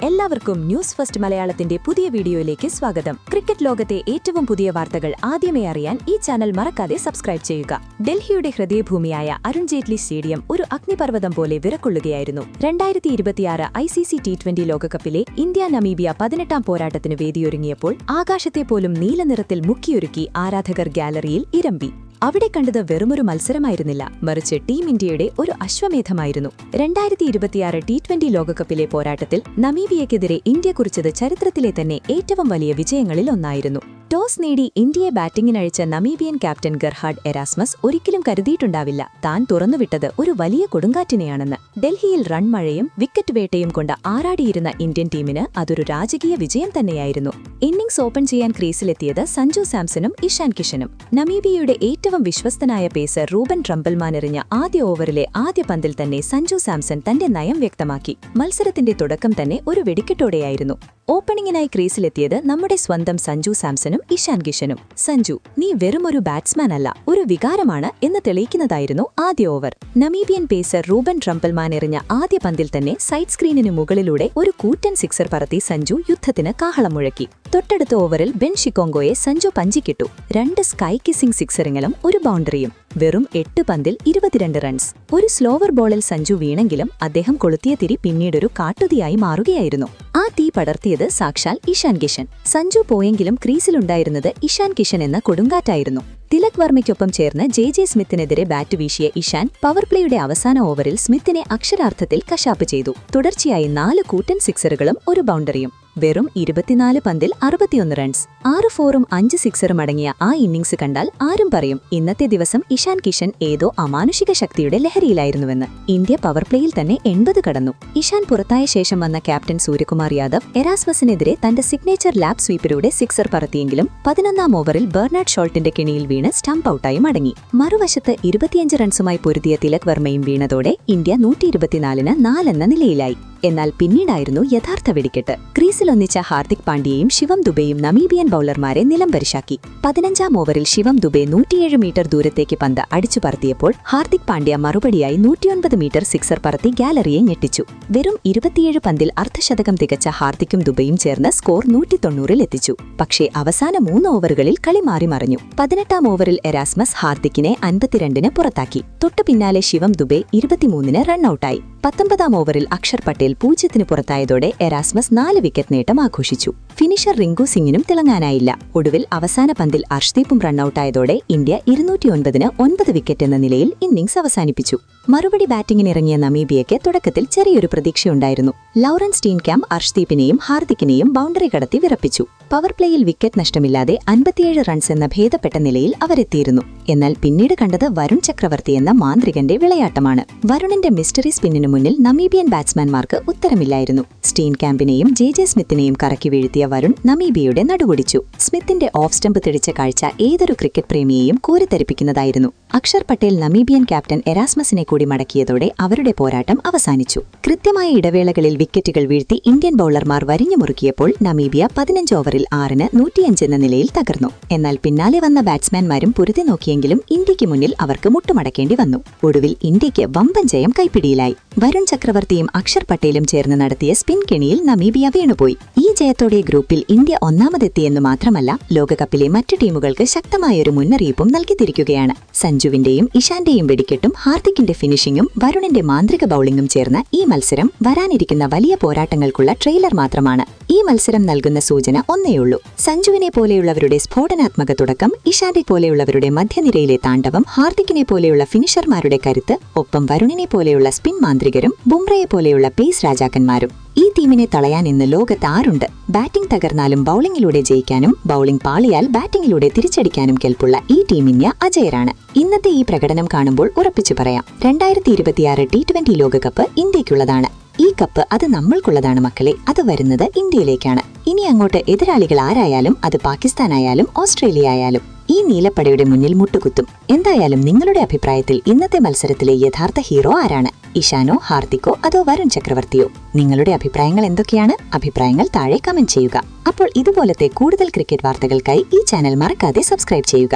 എല്ലാവർക്കും news first മലയാളത്തിന്റെ പുതിയ വീഡിയോയിലേക്ക് സ്വാഗതം. ക്രിക്കറ്റ് ലോകത്തെ ഏറ്റവും പുതിയ വാർത്തകൾ ആദ്യമേ അറിയാൻ ഈ ചാനൽ മറക്കാതെ സബ്സ്ക്രൈബ് ചെയ്യുക. ഡൽഹിയുടെ ഹൃദയഭൂമിയായ അരുൺ ജെയ്റ്റ്ലി സ്റ്റേഡിയം ഒരു അഗ്നിപർവ്വതം പോലെ വിറക്കൊള്ളുകയായിരുന്നു. 2026 ICC T20 ലോകകപ്പിലെ ഇന്ത്യ നമീബിയ 18ാം പോരാട്ടത്തിന് വേദിയൊരുങ്ങിയപ്പോൾ ആകാശത്തെ പോലും നീലനിറത്തിൽ മുക്കിയൊരുക്കി ആരാധകർ ഗാലറിയിൽ ഇരമ്പി. അവിടെ കണ്ടത് വെറുമൊരു മത്സരമായിരുന്നില്ല, മറിച്ച് ടീം ഇന്ത്യയുടെ ഒരു അശ്വമേധമായിരുന്നു. 2026 T20 ലോകകപ്പിലെ പോരാട്ടത്തിൽ നമീബിയയ്ക്കെതിരെ ഇന്ത്യ കുറിച്ചത് ചരിത്രത്തിലെ തന്നെ ഏറ്റവും വലിയ വിജയങ്ങളിൽ ഒന്നായിരുന്നു. ടോസ് നേടി ഇന്ത്യയെ ബാറ്റിംഗിനയച്ച നമീബിയൻ ക്യാപ്റ്റൻ ഗെർഹാർഡ് എറാസ്മസ് ഒരിക്കലും കരുതിയിട്ടുണ്ടാവില്ല താൻ തുറന്നുവിട്ടത് ഒരു വലിയ കൊടുങ്കാറ്റിനെയാണെന്ന്. ഡൽഹിയിൽ റൺമഴയും വിക്കറ്റ് വേട്ടയും കൊണ്ട് ആറാടിയിരുന്ന ഇന്ത്യൻ ടീമിന് അതൊരു രാജകീയ വിജയം തന്നെയായിരുന്നു. ഇന്നിംഗ്സ് ഓപ്പൺ ചെയ്യാൻ ക്രീസിലെത്തിയത് സഞ്ജു സാംസണും ഇഷാൻ കിഷനും. നമീബിയയുടെ ഏറ്റവും വിശ്വസ്തനായ പേസർ റൂബൻ ട്രംബൽമാൻ എറിഞ്ഞ ആദ്യ ഓവറിലെ ആദ്യ പന്തിൽ തന്നെ സഞ്ജു സാംസൺ തന്റെ നയം വ്യക്തമാക്കി. മത്സരത്തിന്റെ തുടക്കം തന്നെ ഒരു വെടിക്കെട്ടോടെയായിരുന്നു. ഓപ്പണിംഗിനായി ക്രീസിലെത്തിയത് നമ്മുടെ സ്വന്തം സഞ്ജു സാംസണും ഇഷാൻ കിഷനും. സഞ്ജു, നീ വെറുമൊരു ബാറ്റ്സ്മാൻ അല്ല, ഒരു വികാരമാണ് എന്ന് തെളിയിക്കുന്നതായിരുന്നു ആദ്യ ഓവർ. നമീബിയൻ പേസർ റൂബൻ ട്രംബൽമാൻ എറിഞ്ഞ ആദ്യ പന്തിൽ തന്നെ സൈഡ് സ്ക്രീനിന് മുകളിലൂടെ ഒരു കൂറ്റൻ സിക്സർ പറത്തി സഞ്ജു യുദ്ധത്തിന് കാഹളം മുഴക്കി. തൊട്ടടുത്ത ഓവറിൽ ബെൻ ഷിക്കോങ്കോയെ സഞ്ജു പഞ്ചിക്കിട്ടു. 2 സ്കൈ കിസിംഗ് സിക്സറിങ്ങളും ഒരു ബൗണ്ടറിയും. വെറും 8 പന്തിൽ 22 റൺസ്. ഒരു സ്ലോവർ ബോളിൽ സഞ്ജു വീണെങ്കിലും അദ്ദേഹം കൊളുത്തിയ തിരി പിന്നീടൊരു കാട്ടുതീയായി മാറുകയായിരുന്നു. ആ തീ പടർത്തിയത് സാക്ഷാൽ ഇഷാൻ കിഷൻ. സഞ്ജു പോയെങ്കിലും ക്രീസിലുണ്ടായിരുന്നത് ഇഷാൻ കിഷൻ എന്ന കൊടുങ്കാറ്റായിരുന്നു. തിലക് വർമ്മയ്ക്കൊപ്പം ചേർന്ന് ജെ സ്മിത്തിനെതിരെ ബാറ്റ് വീശിയ ഇഷാൻ പവർ പ്ലേയുടെ അവസാന ഓവറിൽ സ്മിത്തിനെ അക്ഷരാർത്ഥത്തിൽ കശാപ്പ് ചെയ്തു. തുടർച്ചയായി 4 കൂറ്റൻ സിക്സറുകളും ഒരു ബൗണ്ടറിയും. വെറും 24 പന്തിൽ 61 റൺസ്. 6 ഫോറും 5 സിക്സറും അടങ്ങിയ ആ ഇന്നിംഗ്സ് കണ്ടാൽ ആരും പറയും ഇന്നത്തെ ദിവസം ഇഷാൻ കിഷൻ ഏതോ അമാനുഷിക ശക്തിയുടെ ലഹരിയിലായിരുന്നുവെന്ന്. ഇന്ത്യ പവർ പ്ലേയിൽ തന്നെ 80 കടന്നു. ഇഷാൻ പുറത്തായ ശേഷം വന്ന ക്യാപ്റ്റൻ സൂര്യകുമാർ യാദവ് എറാസ്മസിനെതിരെ തന്റെ സിഗ്നേച്ചർ ലാപ്പ് സ്വീപ്പറിലൂടെ സിക്സർ പറത്തിയെങ്കിലും 11ാം ഓവറിൽ ബെർണാഡ് ഷോൾട്ടിന്റെ കെണിയിൽ വീണ് സ്റ്റംപ് ഔട്ടായി മടങ്ങി. മറുവശത്ത് 25 റൺസുമായി പൊരുതിയ തിലക് വർമ്മയും വീണതോടെ ഇന്ത്യ 124-ന് 4 എന്ന നിലയിലായി. എന്നാൽ പിന്നീടായിരുന്നു യഥാർത്ഥ വെടിക്കെട്ട്. ക്രീസിലൊന്നിച്ച ഹാർദിക് പാണ്ഡ്യയും ശിവം ദുബെയും നമീബിയൻ ബൌളർമാരെ നിലംപരിശാക്കി. 15ാം ഓവറിൽ ശിവം ദുബെ 107 മീറ്റർ ദൂരത്തേക്ക് പന്ത് അടിച്ചു പറത്തിയപ്പോൾ ഹാർദിക് പാണ്ഡ്യ മറുപടിയായി 109 മീറ്റർ സിക്സർ പറത്തി ഗാലറിയെ ഞെട്ടിച്ചു. വെറും 27 പന്തിൽ അർദ്ധശതകം തികച്ച ഹാർദിക്കും ദുബെയും ചേർന്ന് സ്കോർ 190-ൽ എത്തിച്ചു. പക്ഷേ അവസാന 3 ഓവറുകളിൽ കളി മാറി മറിഞ്ഞു. 18ാം ഓവറിൽ എറാസ്മസ് ഹാർദിക്കിനെ 52-ന് പുറത്താക്കി. തൊട്ടു പിന്നാലെ ശിവം ദുബെ 23-ന് റൺഔട്ടായി. 19ാം ഓവറിൽ അക്ഷർ പട്ടേൽ 0-ന് പുറത്തായതോടെ എറാസ്മസ് 4 വിക്കറ്റ് നേട്ടം ആഘോഷിച്ചു. ഫിനിഷർ റിങ്കു സിംഗിനും തിളങ്ങാനായില്ല. ഒടുവിൽ അവസാന പന്തിൽ അർഷ്ദീപും റണ്ണൌട്ടായതോടെ ഇന്ത്യ 209-ന് 9 വിക്കറ്റ് എന്ന നിലയിൽ ഇന്നിംഗ്സ് അവസാനിപ്പിച്ചു. മറുപടി ബാറ്റിംഗിനിറങ്ങിയ നമീബിയയ്ക്ക് തുടക്കത്തിൽ ചെറിയൊരു പ്രതീക്ഷയുണ്ടായിരുന്നു. ലൗറൻസ് സ്റ്റീൻകാംപ് അർഷ്ദീപിനെയും ഹാർദിക്കിനെയും ബൗണ്ടറി കടത്തി വിറപ്പിച്ചു. പവർ പ്ലേയിൽ വിക്കറ്റ് നഷ്ടമില്ലാതെ 57 റൺസ് എന്ന ഭേദപ്പെട്ട നിലയിൽ അവരെത്തിയിരുന്നു. എന്നാൽ പിന്നീട് കണ്ടത് വരുൺ ചക്രവർത്തി എന്ന മാന്ത്രികന്റെ വിളയാട്ടമാണ്. വരുണിന്റെ മിസ്റ്ററി സ്പിന്നിനു മുന്നിൽ നമീബിയൻ ബാറ്റ്സ്മാൻമാർക്ക് ഉത്തരമില്ലായിരുന്നു. സ്റ്റീൻകാംപിനെയും ജെ സ്മിത്തിനെയും കറക്കി വീഴ്ത്തിയ വരുൺ നമീബിയയുടെ നടുവൊടിച്ചു. സ്മിത്തിന്റെ ഓഫ് സ്റ്റംപ് തെളിച്ച കാഴ്ച ഏതൊരു ക്രിക്കറ്റ് പ്രേമിയെയും കോരിത്തരിപ്പിക്കുന്നതായിരുന്നു. അക്ഷർ പട്ടേൽ നമീബിയൻ ക്യാപ്റ്റൻ എറാസ്മസിനെ കൂടി മടക്കിയതോടെ അവരുടെ പോരാട്ടം അവസാനിച്ചു. കൃത്യമായ ഇടവേളകളിൽ വിക്കറ്റുകൾ വീഴ്ത്തി ഇന്ത്യൻ ബൌളർമാർ വരിഞ്ഞു മുറുക്കിയപ്പോൾ നമീബിയ 15 ഓവറിൽ 6-ന് 105 എന്ന നിലയിൽ തകർന്നു. എന്നാൽ പിന്നാലെ വന്ന ബാറ്റ്സ്മാൻമാരും പൊരുതി നോക്കിയെങ്കിലും ഇന്ത്യയ്ക്ക് മുന്നിൽ അവർക്ക് മുട്ടുമടക്കേണ്ടി വന്നു. ഒടുവിൽ ഇന്ത്യയ്ക്ക് വമ്പൻ ജയം കൈപ്പിടിയിലായി. വരുൺ ചക്രവർത്തിയും അക്ഷർ പട്ടേലും ചേർന്ന് നടത്തിയ സ്പിൻ കെണിയിൽ നമീബിയ വീണുപോയി. ഈ ജയത്തോടെ ഗ്രൂപ്പിൽ ഇന്ത്യ ഒന്നാമതെത്തിയെന്നു മാത്രമല്ല ലോകകപ്പിലെ മറ്റു ടീമുകൾക്ക് ശക്തമായൊരു മുന്നറിയിപ്പും നൽകിത്തിരിക്കുകയാണ്. സഞ്ജുവിന്റെയും ഇഷാന്റെയും വെടിക്കെട്ടും ഹാർദിക്കിന്റെ ഫിനിഷിംഗും വരുണിന്റെ മാന്ത്രിക ബൌളിംഗും ചേർന്ന ഈ മത്സരം വരാനിരിക്കുന്ന വലിയ പോരാട്ടങ്ങൾക്കുള്ള ട്രെയിലർ മാത്രമാണ്. ഈ മത്സരം നൽകുന്ന സൂചന ഒന്നേയുള്ളൂ. സഞ്ജുവിനെ പോലെയുള്ളവരുടെ സ്ഫോടനാത്മക തുടക്കം, ഇഷാന്റെ പോലെയുള്ളവരുടെ മധ്യനിരയിലെ താണ്ഡവം, ഹാർദിക്കിനെ പോലെയുള്ള ഫിനിഷർമാരുടെ കരുത്ത്, ഒപ്പം വരുണിനെ പോലെയുള്ള സ്പിൻ മാന്ത്രികരും ബുംറയെ പോലെയുള്ള പേസ് രാജാക്കന്മാരും. ഈ ടീമിനെ തളയാൻ ഇന്ന് ലോകത്ത് ആരുണ്ട്? ബാറ്റിംഗ് തകർന്നാലും ബൌളിംഗിലൂടെ ജയിക്കാനും ബൌളിംഗ് പാളിയാൽ ബാറ്റിംഗിലൂടെ തിരിച്ചടിക്കാനും കെൽപ്പുള്ള ഈ ടീം ഇന്ത്യ അജയരാണ്. ഇന്നത്തെ ഈ പ്രകടനം കാണുമ്പോൾ ഉറപ്പിച്ചു പറയാം, 2026 T20 ലോകകപ്പ് ഇന്ത്യയ്ക്കുള്ളതാണ്. ഈ കപ്പ് അത് നമ്മൾക്കുള്ളതാണ് മക്കളെ. അത് വരുന്നത് ഇന്ത്യയിലേക്കാണ്. ഇനി അങ്ങോട്ട് എതിരാളികൾ ആരായാലും, അത് പാകിസ്ഥാനായാലും ഓസ്ട്രേലിയ ആയാലും ഈ നീലപ്പടയുടെ മുന്നിൽ മുട്ടുകുത്തും. എന്തായാലും നിങ്ങളുടെ അഭിപ്രായത്തിൽ ഇന്നത്തെ മത്സരത്തിലെ യഥാർത്ഥ ഹീറോ ആരാണ്? ഇഷാനോ, ഹാർദിക്കോ, അതോ വരുൺ ചക്രവർത്തിയോ? നിങ്ങളുടെ അഭിപ്രായങ്ങൾ എന്തൊക്കെയാണ്? അഭിപ്രായങ്ങൾ താഴെ കമന്റ് ചെയ്യുക. അപ്പോൾ ഇതുപോലത്തെ കൂടുതൽ ക്രിക്കറ്റ് വാർത്തകൾക്കായി ഈ ചാനൽ മറക്കാതെ സബ്സ്ക്രൈബ് ചെയ്യുക.